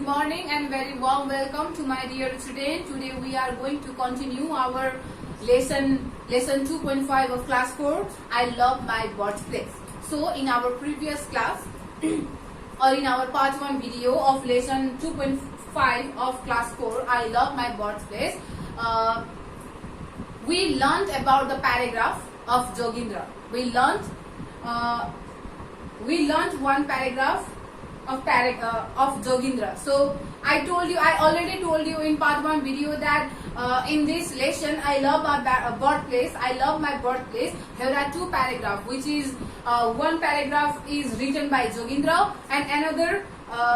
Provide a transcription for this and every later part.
morning and very warm welcome to my dear student. Today we are going to continue our lesson 2.5 of class 4. I love my birthplace. So in our previous class or in our part 1 video of lesson 2.5 of class 4, I love my birthplace, we learned about the paragraph of Jogindra. We learned one paragraph of Jogindra. So I already told you in part 1 video that in this lesson I love my birthplace. I love my birthplace. Here are two paragraphs, which is one paragraph is written by Jogindra and another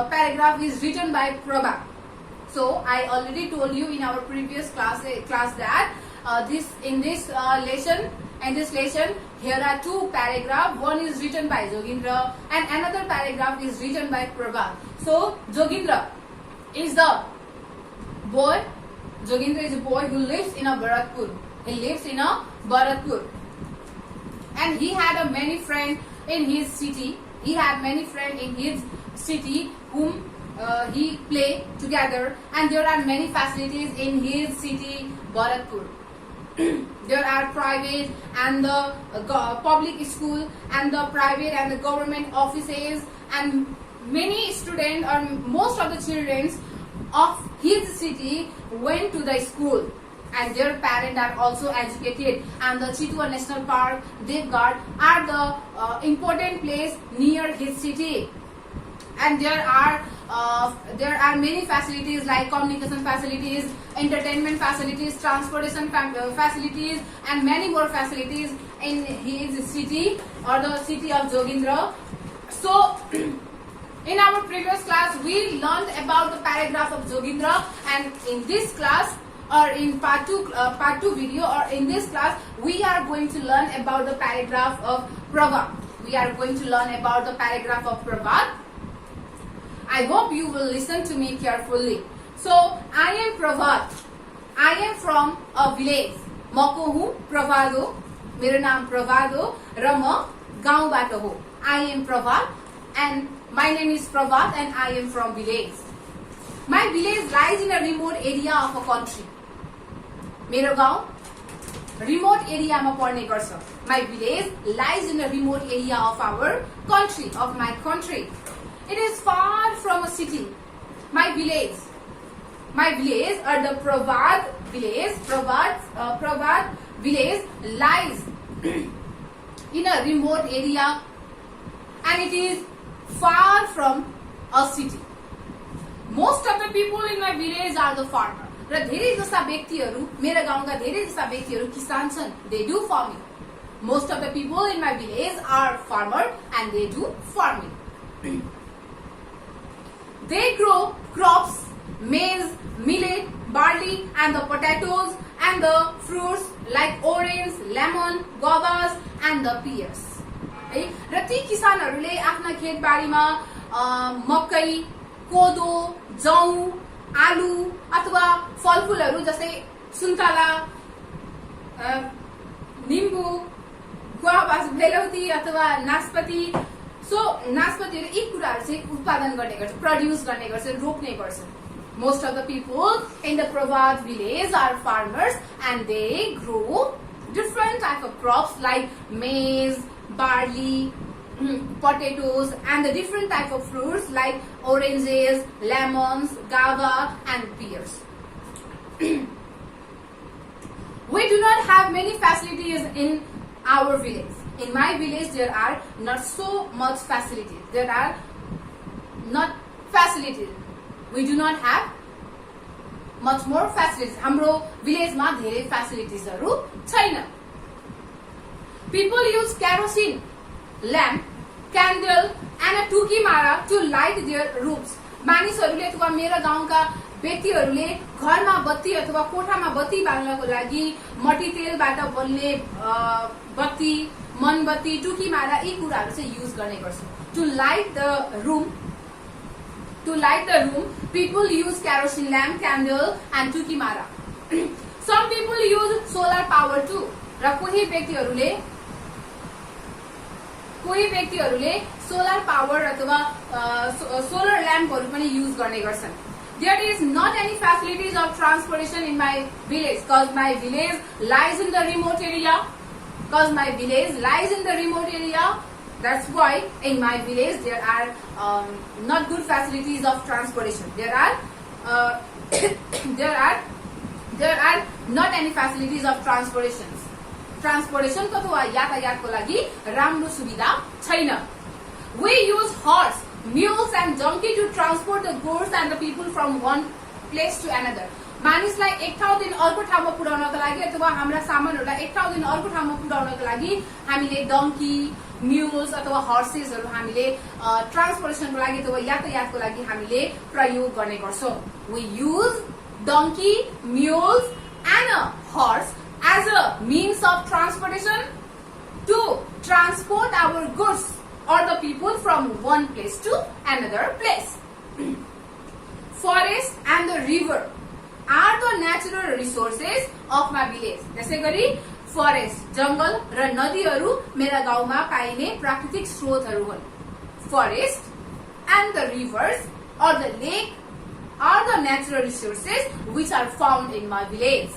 paragraph is written by Prabhat. So I already told you in our previous class that in this lesson, here are two paragraphs. One is written by Jogindra and another paragraph is written by Prabhat. So Jogindra is a boy who lives in a Bharatpur. He lives in a Bharatpur. And he had many friends in his city. He had many friends in his city whom he play together, and there are many facilities in his city, Bharatpur. There are private and the public school and the private and the government offices, and many students or most of the children of his city went to the school, and their parents are also educated. And the Chitwa National Park, Devgarh are the important place near his city, and there are many facilities like communication facilities, entertainment facilities, transportation facilities, and many more facilities in his city or the city of Jogindra. So in our previous class we learned about the paragraph of Jogindra, and in this class or in part 2 video or in this class we are going to learn about the paragraph of Prabhat. We are going to learn about the paragraph of Prabhat. I hope you will listen to me carefully. So, I am Prabhat. I am from a village. Mako hu Prabhat ho. Mero naam Prabhat ho. Ra ma gaunबाट ho. I am Prabhat and my name is Prabhat and I am from village. My village lies in a remote area of a country. Mero गाउँ remote area मा पर्ने गर्छ. My village lies in a remote area of our country, of my country. It is far from a city. My village or the Prabhat village lies in a remote area, and it is far from a city. Most of the people in my village are the farmer. र धेरै जस्ता व्यक्तिहरू, मेरा गाउँका धेरै जस्ता व्यक्तिहरू किसान छन्. They do farming. Most of the people in my village are farmer and they do farming. They grow crops, maize, millet, barley, and the potatoes, and the fruits like orange, lemon, guavas, and the pears. है र ती किसानहरूले आफ्ना खेतबारीमा मकै, कोदो, जौ, आलु अथवा फलफुलहरू जस्तै सुन्तला, निम्बु, गुआवा, बेलौती अथवा नास्पाती, नास्पातीहरू यी कुराहरू चाहिँ उत्पादन गर्ने गर्छ, प्रड्युस गर्ने गर्छ, रोप्ने गर्छ. Most of the people in the Prabhat village are farmers and they grow different type of crops like maize, barley, potatoes, and the different type of fruits like oranges, lemons, guava, and pears. We do not have many facilities in our village. In my village, there are not so much facilities. There are not facilities. We do not have much more facilities. हाम्रो village मा धेरै facilities हरु छैन. People use kerosene, lamp, candle, and a tukimara to light their roofs. मानिसहरूले अथवा मेरा गाउँका व्यक्तिहरूले घरमा बत्ती अथवा कोठामा बत्ती बाल्नको लागि मट्टी तेलबाट बल्ने बत्ती, मनबत्ती, टुकीमारा यी कुराहरू चाहिँ युज गर्ने गर्छन्. To light the room, people use kerosene lamp, candle, and tukimara. Some people use solar power too. र कोही व्यक्तिहरूले सोलर पावर अथवा सोलर ल्याम्पहरू पनि युज गर्ने गर्छन्. There is not any facilities of transportation in my village because my village lies in the remote area. That's why in my village there are not good facilities of transportation. There are not any facilities of transportation को अथवा यातायातको लागि राम्रो सुविधा छैन. We use horse, mules and donkey to transport the goods and the people from one place to another. मानिसलाई एक ठाउँदेखि अर्को ठाउँमा पुर्याउनको लागि अथवा हाम्रा सामानहरूलाई एक ठाउँदेखि अर्को ठाउँमा पुर्याउनको लागि हामीले डङ्की, म्युल्स अथवा हर्सेसहरू हामीले ट्रान्सपोर्टेसनको लागि अथवा यातायातको लागि हामीले प्रयोग गर्ने गर्छौं. We use donkey, mules and a horse as a means of transportation to transport our goods or the people from one place to another place. Forest and the river are the natural resources of my village. त्यसै गरी forest, जंगल र नदीहरू मेरा गाउँमा पाइने प्राकृतिक स्रोतहरू हुन्. Forest and the rivers or the lake are the natural resources which are found in my village.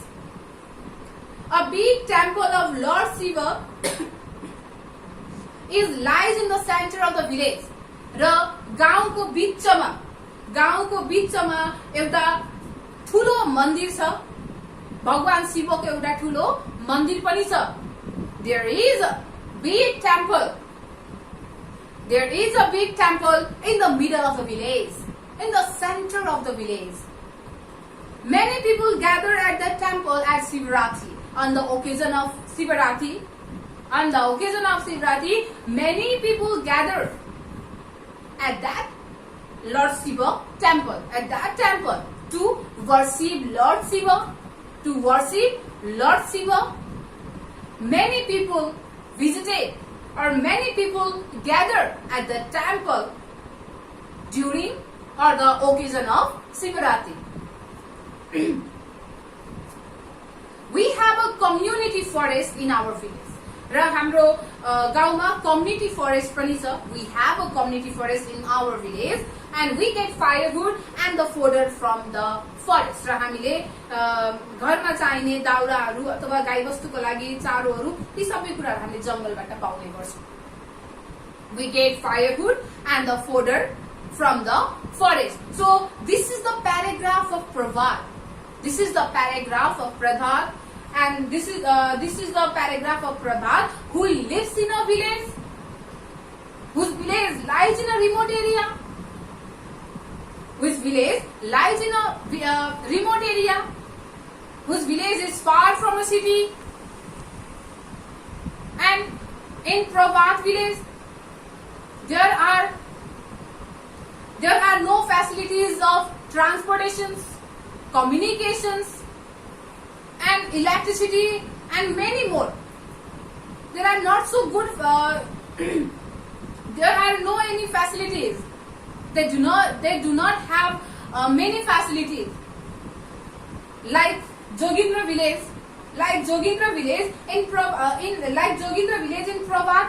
A big temple of Lord Shiva lies in the center of the village. र गाउँको बीचमा एउटा ठूलो मन्दिर छ. भगवान शिवको एउटा ठूलो मन्दिर पनि छ. There is a big temple in the middle of the village, in the center of the village. Many people gather at the temple at Shivaratri. On the occasion of Shivaratri, many people gather at that Lord Shiva temple. To worship Lord Shiva. Many people visited or many people gather at the temple during or the occasion of Shivaratri. We have a community forest in our village. र हाम्रो गाउँमा community forest पनि छ. We have a community forest in our village and we get firewood and the fodder from the forest. र हामीले घरमा चाहिने दाउराहरू अथवा गाईबस्तुको लागि चारोहरू ती सबै कुराहरू हामीले जंगलबाट पाउने गर्छौं. We get firewood and the fodder from the forest. So this is the paragraph of Prabhat. And this is the paragraph of Prabhat, who lives in a village whose village lies in a remote area. Whose village is far from a city. And in Prabhat village there are no facilities of transportations, communications and electricity and many more. There are not so good there are no any facilities. They do not have many facilities like Jogindra village in Prabhat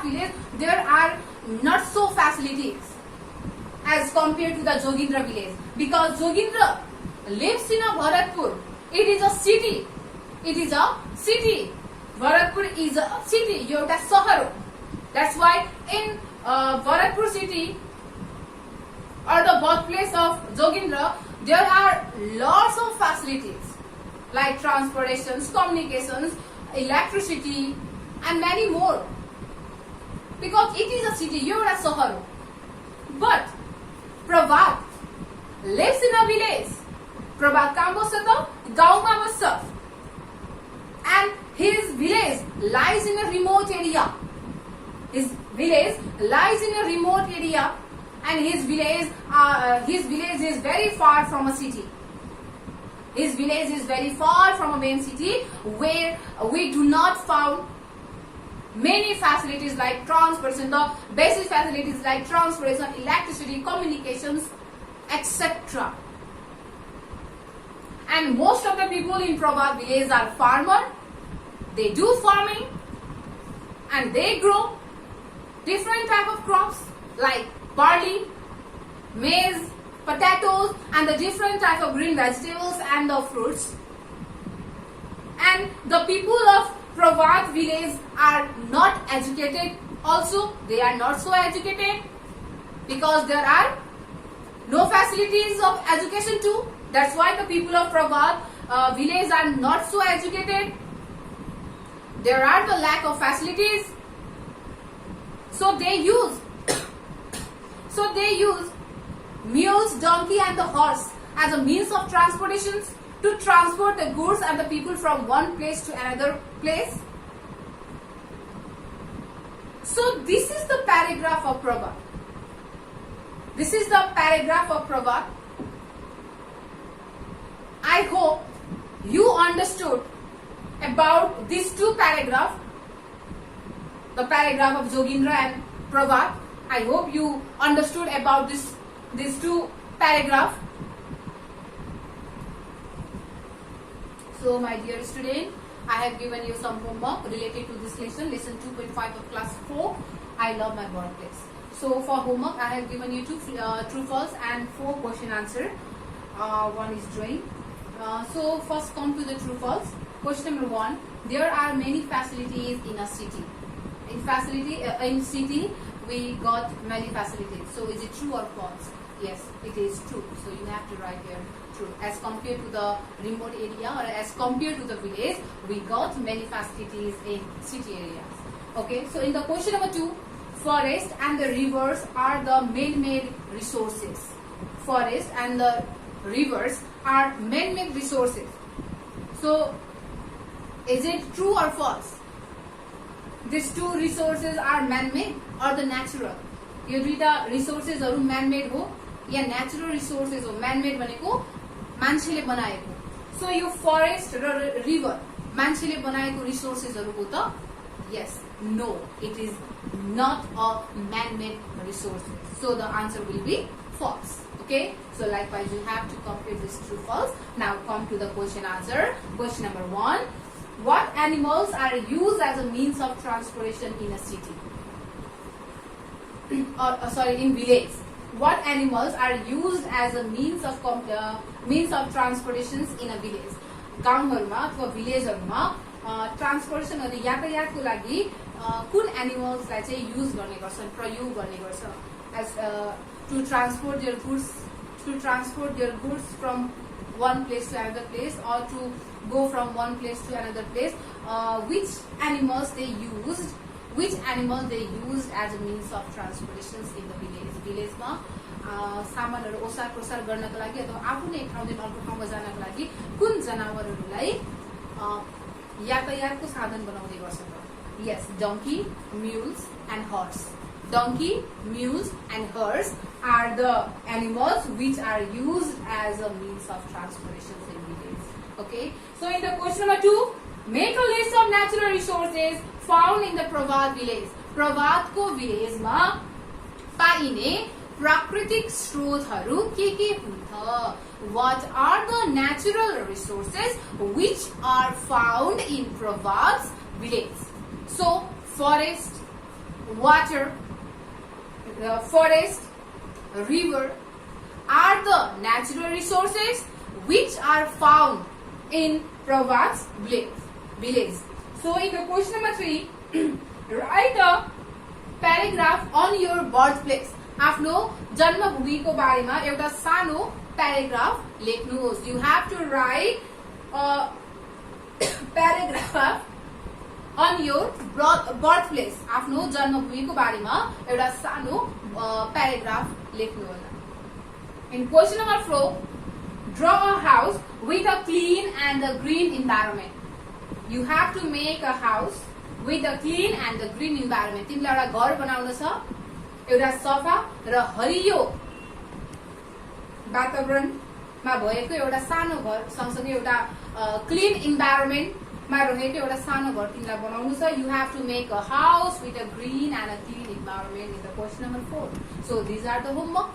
village. There are not so facilities as compared to the Jogindra village, because Jogindra lives in a Bharatpur. It is a city. Bharatpur is a city. Yota Sahar. That's why in Bharatpur city or the birthplace of Jogindra, there are lots of facilities like transportations, communications, electricity and many more, because it is a city. Yota Sahar. But Prabhat lives in a village. Prabhat कहाँ बस्छ त? गाउँमा बस्छ. And his village lies in a remote area. And his village is very far from a city. His village is very far from a main city where we do not found many facilities like transportation, the basic facilities like transportation, electricity, communications, etc. And most of the people in Prabhat village are farmer. They do farming and they grow different type of crops like barley, maize, potatoes, and the different types of green vegetables and the fruits. And the people of Pravat village are not educated. Also, they are not so educated because there are no facilities of education too. That's why the people of Pravat village are not so educated. There are the lack of facilities. So they use mules, donkey and the horse as a means of transportation to transport the goods and the people from one place to another place. So this is the paragraph of Pravat. This is the paragraph of Pravat. I hope you understood about these two paragraphs, the paragraph of Jogindra and Pravat. I hope you understood about these two paragraphs. So my dear student, I have given you some homework related to this lesson 2.5 of class 4. I love my birthplace. So for homework, I have given you two true false and 4 question answer. One is drawing. So first come to the true false. Question number 1. There are many facilities in a city. In city we got many facilities. So is it true or false? Yes, it is true. So you have to write here true. As compared to the remote area or as compared to the village, we got many facilities in city areas. Okay, so in the question number 2, forest and the rivers are the man-made resources. Forest and the rivers are man-made resources. So is it true or false? These two resources are man-made or the natural? यो दुईटा रिसोर्सेसहरु man-made हो या natural resources हो? Man-made भनेको मान्छेले बनाएको. So यो forest र river मान्छेले बनाएको resourcesहरु हो त? Yes. No, it is not a man-made resources. So the answer will be false. Okay. So likewise you have to complete this true false. Now come to the question answer. Question number 1. What animals are used as a means of transportation in a city? In village. What animals are used as a means of transportations in a village? गाउँहरुमा अथवा भिलेजहरुमा transportation अथवा यातायातको लागि कुन एनिमल्सलाई चाहिँ use गर्ने गर्छन्, प्रयोग गर्ने गर्छ as to transport their goods from one place to another place or to go from one place to another place. Which animals they used as a means of transportation in the village? Village ma सामानहरु ओसार प्रसार गर्नको लागि अथवा आफूले एक ठाउँदेखि अर्को ठाउँमा जानको लागि कुन जनावरहरुलाई यातायातको साधन बनाउँदै गर्छ त? Yes, donkey, mules and horse. Donkey, mules and horse are the animals which are used as a means of transportation in village. Okay. So in the question number 2, make a list of natural resources found in the Pravat village. Pravat ko village ma paine प्राकृतिक स्रोतहरु के हुन्छ? What are the natural resources which are found in Pravat's village? So forest, water, river are the natural resources which are found in Pravat's village. So in the question number 3, write a paragraph on your birthplace. आफ्नो जन्मभूमिको बारेमा एउटा सानो paragraph लेख्नुहोस्. You have to write a paragraph on your birthplace. आफ्नो जन्मभूमिको बारेमा एउटा सानो paragraph लेख्नु होला. In question number 4, draw a house with a clean and a green environment. You have to make a house with a clean and a green environment. तिमीलाई एउटा घर बनाउन छ, एउटा सफा र हरियो वातावरणमा भएको एउटा सानो घर सँगसँगै एउटा क्लीन इन्भाइरोमेन्टमा रहेको एउटा सानो घर तिमीलाई बनाउनु छ. You have to make a house with a green and a clean environment in the question number 4. So these are the homework.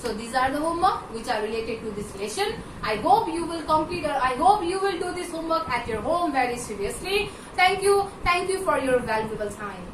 Which are related to this lesson. I hope you will complete, or I hope you will do this homework at your home very seriously. Thank you for your valuable time.